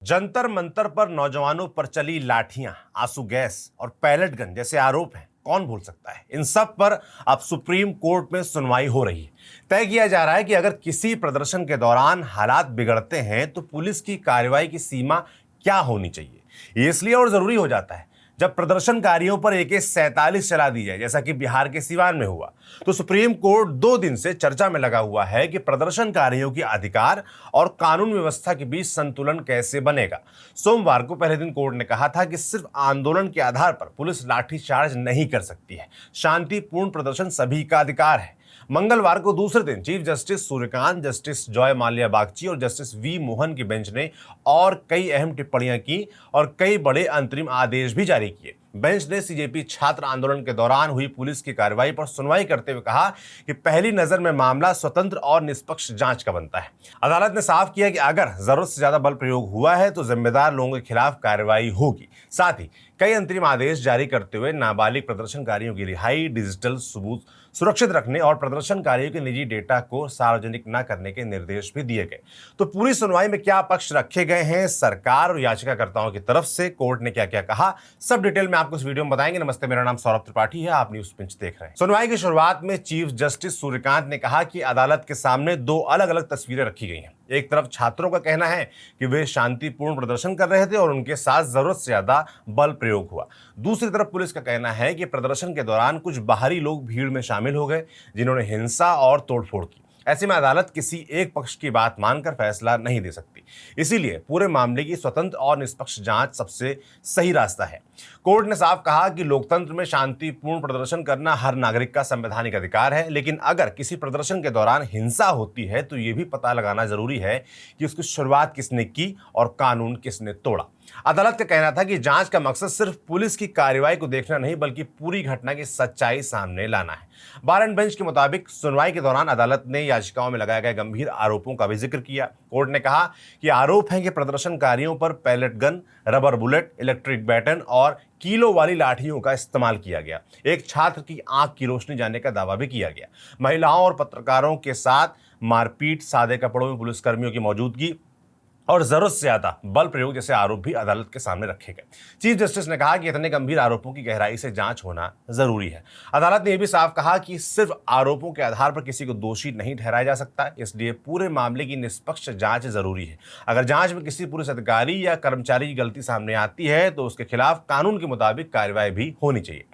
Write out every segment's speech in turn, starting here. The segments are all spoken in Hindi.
जंतर मंतर पर नौजवानों पर चली लाठियां, आंसू गैस और पैलेट गन जैसे आरोप हैं। कौन भूल सकता है। इन सब पर अब सुप्रीम कोर्ट में सुनवाई हो रही है। तय किया जा रहा है कि अगर किसी प्रदर्शन के दौरान हालात बिगड़ते हैं तो पुलिस की कार्रवाई की सीमा क्या होनी चाहिए। ये इसलिए और जरूरी हो जाता है जब प्रदर्शनकारियों पर AK-47 चला दी जाए, जैसा कि बिहार के सिवान में हुआ। तो सुप्रीम कोर्ट 2 दिन से चर्चा में लगा हुआ है कि प्रदर्शनकारियों के अधिकार और कानून व्यवस्था के बीच संतुलन कैसे बनेगा। सोमवार को पहले दिन कोर्ट ने कहा था कि सिर्फ आंदोलन के आधार पर पुलिस लाठीचार्ज नहीं कर सकती है। शांतिपूर्ण प्रदर्शन सभी का अधिकार है। मंगलवार को दूसरे दिन chief justice Suryakant, justice Joy Mallya Bagchi और जस्टिस V मोहन की बेंच ने और कई अहम टिप्पणियां की और कई बड़े अंतरिम आदेश भी जारी किए। बेंच ने CJP छात्र आंदोलन के दौरान हुई पुलिस की कार्रवाई पर सुनवाई करते हुए कहा कि पहली नजर में मामला स्वतंत्र और निष्पक्ष जांच का बनता है। अदालत ने साफ किया कि अगर जरूरत से ज्यादा बल प्रयोग हुआ है तो जिम्मेदार लोगों के खिलाफ कार्रवाई होगी। साथ ही कई अंतरिम आदेश जारी करते हुए नाबालिग प्रदर्शनकारियों की रिहाई, डिजिटल सबूत सुरक्षित रखने और प्रदर्शनकारियों के निजी डेटा को सार्वजनिक न करने के निर्देश भी दिए गए। तो पूरी सुनवाई में क्या पक्ष रखे गए हैं, सरकार और याचिकाकर्ताओं की तरफ से कोर्ट ने क्या क्या कहा, सब डिटेल में आपको इस वीडियो में बताएंगे। नमस्ते, मेरा नाम सौरभ त्रिपाठी है, आप न्यूज पिंच देख रहे हैं। सुनवाई की शुरुआत में चीफ जस्टिस सूर्यकांत ने कहा कि अदालत के सामने 2 अलग अलग तस्वीरें रखी गई हैं। एक तरफ छात्रों का कहना है कि वे शांतिपूर्ण प्रदर्शन कर रहे थे और उनके साथ जरूरत से ज्यादा बल प्रयोग हुआ। दूसरी तरफ पुलिस का कहना है कि प्रदर्शन के दौरान कुछ बाहरी लोग भीड़ में शामिल हो गए जिन्होंने हिंसा और तोड़फोड़ की। ऐसे में अदालत किसी एक पक्ष की बात मानकर फैसला नहीं दे सकती। इसीलिए पूरे मामले की स्वतंत्र और निष्पक्ष जांच सबसे सही रास्ता है। कोर्ट ने साफ कहा कि लोकतंत्र में शांतिपूर्ण प्रदर्शन करना हर नागरिक का संवैधानिक अधिकार है, लेकिन अगर किसी प्रदर्शन के दौरान हिंसा होती है तो यह भी पता लगाना जरूरी है कि उसकी शुरुआत किसने की और कानून किसने तोड़ा। अदालत का कहना था कि जांच का मकसद सिर्फ पुलिस की कार्रवाई को देखना नहीं बल्कि पूरी घटना की सच्चाई सामने लाना है। बार एंड बेंच के मुताबिक सुनवाई के दौरान अदालत ने याचिकाओं में लगाए गए गंभीर आरोपों का भी जिक्र किया। कोर्ट ने कहा कि आरोप है कि प्रदर्शनकारियों पर pellet gun, rubber bullet, electric baton और कीलो वाली लाठियों का इस्तेमाल किया गया। एक छात्र की आंख की रोशनी जाने का दावा भी किया गया। महिलाओं और पत्रकारों के साथ मारपीट, सादे कपड़ों में पुलिसकर्मियों की मौजूदगी और जरूरत से ज्यादा बल प्रयोग जैसे आरोप भी अदालत के सामने रखे गए। चीफ जस्टिस ने कहा कि इतने गंभीर आरोपों की गहराई से जांच होना जरूरी है। अदालत ने यह भी साफ कहा कि सिर्फ आरोपों के आधार पर किसी को दोषी नहीं ठहराया जा सकता, इसलिए पूरे मामले की निष्पक्ष जांच जरूरी है। अगर जांच में किसी पुलिस अधिकारी या कर्मचारी की गलती सामने आती है तो उसके खिलाफ कानून के मुताबिक कार्रवाई भी होनी चाहिए।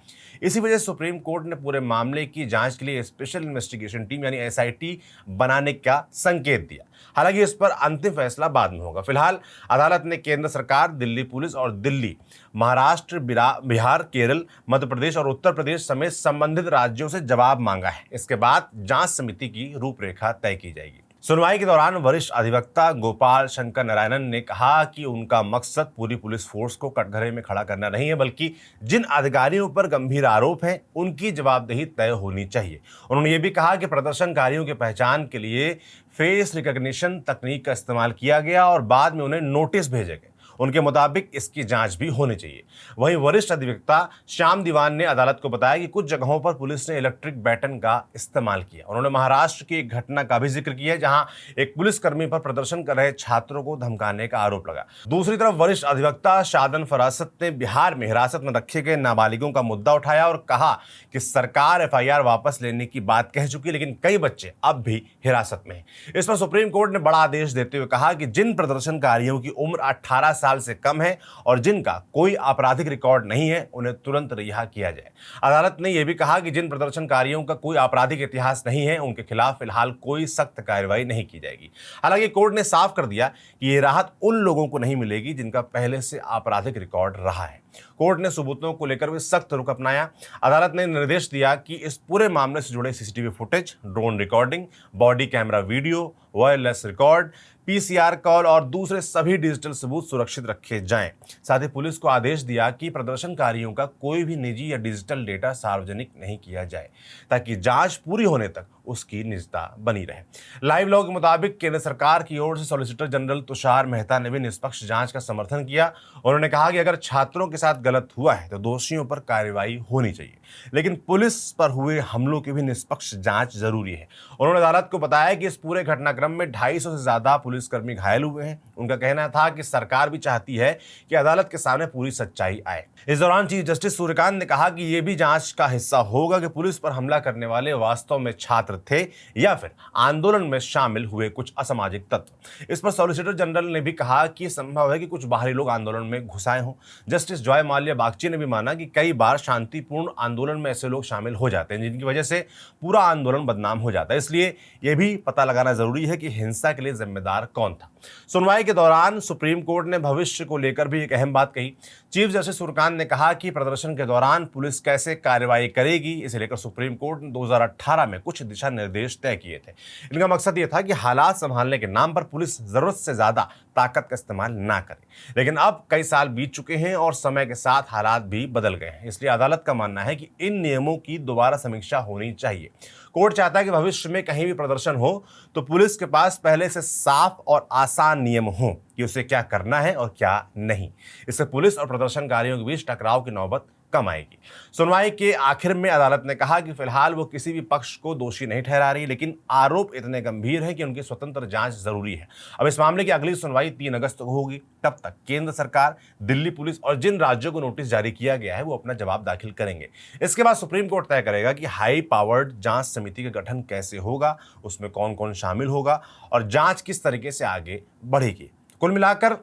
इसी वजह से सुप्रीम कोर्ट ने पूरे मामले की जांच के लिए स्पेशल इन्वेस्टिगेशन टीम यानी SIT बनाने का संकेत दिया। हालांकि इस पर अंतिम फैसला बाद में होगा। फिलहाल अदालत ने केंद्र सरकार, दिल्ली पुलिस और दिल्ली, महाराष्ट्र, बिहार, केरल, मध्य प्रदेश और उत्तर प्रदेश समेत संबंधित राज्यों से जवाब मांगा है। इसके बाद जांच समिति की रूपरेखा तय की जाएगी। सुनवाई के दौरान वरिष्ठ अधिवक्ता गोपाल शंकर नारायणन ने कहा कि उनका मकसद पूरी पुलिस फोर्स को कटघरे में खड़ा करना नहीं है, बल्कि जिन अधिकारियों पर गंभीर आरोप हैं उनकी जवाबदेही तय होनी चाहिए। उन्होंने ये भी कहा कि प्रदर्शनकारियों की पहचान के लिए फेस रिकॉग्निशन तकनीक का इस्तेमाल किया गया और बाद में उन्हें नोटिस भेजे गए। उनके मुताबिक इसकी जांच भी होनी चाहिए। वहीं वरिष्ठ अधिवक्ता श्याम दीवान ने अदालत को बताया कि कुछ जगहों पर पुलिस ने इलेक्ट्रिक बैटन का इस्तेमाल किया। उन्होंने महाराष्ट्र की एक घटना का भी जिक्र किया जहां एक पुलिसकर्मी पर प्रदर्शन कर रहे छात्रों को धमकाने का आरोप लगा। दूसरी तरफ वरिष्ठ अधिवक्ता शादन फरासत ने बिहार में हिरासत में रखे गए नाबालिगों का मुद्दा उठाया और कहा कि सरकार FIR वापस लेने की बात कह चुकी, लेकिन कई बच्चे अब भी हिरासत में हैं। इस पर सुप्रीम कोर्ट ने बड़ा आदेश देते हुए कहा कि जिन प्रदर्शनकारियों की उम्र 18 साल से कम है और जिनका कोई आपराधिक रिकॉर्ड नहीं है उन्हें तुरंत रिहा किया जाए। अदालत ने यह भी कहा कि जिन प्रदर्शनकारियों का कोई आपराधिक इतिहास नहीं है उनके खिलाफ फिलहाल कोई सख्त कार्रवाई नहीं की जाएगी। हालांकि कोर्ट ने साफ कर दिया कि यह राहत उन लोगों को नहीं मिलेगी जिनका पहले से आपराधिक रिकॉर्ड रहा है। कोर्ट ने सबूतों को लेकर भी सख्त रुख अपनाया। अदालत ने निर्देश दिया कि इस पूरे मामले से जुड़े CCTV footage, drone recording, body camera video, wireless record, PCR call और दूसरे सभी डिजिटल सबूत सुरक्षित रखे जाएं। साथ ही पुलिस को आदेश दिया कि प्रदर्शनकारियों का कोई भी निजी या डिजिटल डेटा सार्वजनिक नहीं किया जाए ताकि जांच पूरी होने तक उसकी निजता बनी रहे। लाइव लॉ के मुताबिक केंद्र सरकार की ओर से सॉलिसिटर जनरल तुषार मेहता ने भी निष्पक्ष जांच का समर्थन किया। उन्होंने कहा कि अगर छात्रों के साथ गलत हुआ है तो दोषियों पर कार्रवाई होनी चाहिए, लेकिन पुलिस पर हुए हमलों की भी निष्पक्ष जांच जरूरी है। उन्होंने अदालत को बताया कि इस पूरे घटनाक्रम में 250 से ज्यादा पुलिसकर्मी घायल हुए हैं। उनका कहना था कि सरकार भी चाहती है कि अदालत के सामने पूरी सच्चाई आए। इस दौरान चीफ जस्टिस सूर्यकांत ने कहा कि यह भी जांच का हिस्सा होगा कि पुलिस पर हमला करने वाले वास्तव में छात्र थे या फिर आंदोलन में शामिल हुए कुछ असामाजिक तत्व। इस पर सॉलिसिटर जनरल ने भी कहा कि संभव है कि कुछ बाहरी लोग आंदोलन में घुस आए हों। जस्टिस जॉय माल्या बागची ने भी माना कि कई बार शांतिपूर्ण आंदोलन में ऐसे लोग शामिल हो जाते हैं जिनकी वजह से पूरा आंदोलन बदनाम हो जाता है, इसलिए यह भी पता लगाना जरूरी है कि हिंसा के लिए जिम्मेदार कौन था। सुनवाई के दौरान सुप्रीम कोर्ट ने भविष्य को लेकर भी एक अहम बात कही। चीफ जस्टिस सूर्यकांत ने कहा कि प्रदर्शन के दौरान पुलिस कैसे कार्रवाई करेगी, इसे लेकर सुप्रीम कोर्ट ने 2018 में कुछ दिशा निर्देश तय किए थे। इनका मकसद यह था कि हालात संभालने के नाम पर पुलिस जरूरत से ज्यादा ताकत का इस्तेमाल ना करे, लेकिन अब कई साल बीत चुके हैं और समय के साथ हालात भी बदल गए हैं, इसलिए अदालत का मानना है कि इन नियमों की दोबारा समीक्षा होनी चाहिए। कोर्ट चाहता है कि भविष्य में कहीं भी प्रदर्शन हो तो पुलिस के पास पहले से साफ और आसान नियम हो कि उसे क्या करना है और क्या नहीं। इससे पुलिस और प्रदर्शनकारियों के बीच टकराव की नौबत कम आएगी। सुनवाई के आखिर में अदालत ने कहा कि फिलहाल वो किसी भी पक्ष को दोषी नहीं ठहरा रही, लेकिन आरोप इतने गंभीर हैं कि उनकी स्वतंत्र जांच जरूरी है। अब इस मामले की अगली सुनवाई 3 अगस्त को होगी। तब तक केंद्र सरकार, दिल्ली पुलिस और जिन राज्यों को नोटिस जारी किया गया है वो अपना जवाब दाखिल करेंगे। इसके बाद सुप्रीम कोर्ट तय करेगा कि हाई पावर्ड जांच समिति का गठन कैसे होगा, उसमें कौन कौन शामिल होगा और जांच किस तरीके से आगे बढ़ेगी। कुल मिलाकर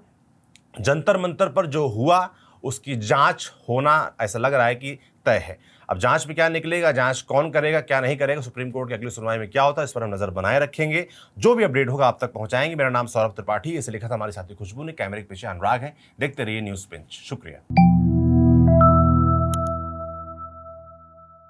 जंतर मंतर पर जो हुआ उसकी जांच होना ऐसा लग रहा है कि तय है। अब जांच में क्या निकलेगा, जांच कौन करेगा, क्या नहीं करेगा, सुप्रीम कोर्ट की अगली सुनवाई में क्या होता है, इस पर हम नजर बनाए रखेंगे। जो भी अपडेट होगा आप तक पहुंचाएंगे। मेरा नाम सौरभ त्रिपाठी, इसे लिखा था हमारी साथी खुशबू ने, कैमरे के पीछे अनुराग है। देखते रहिए न्यूज़ पिंच। शुक्रिया।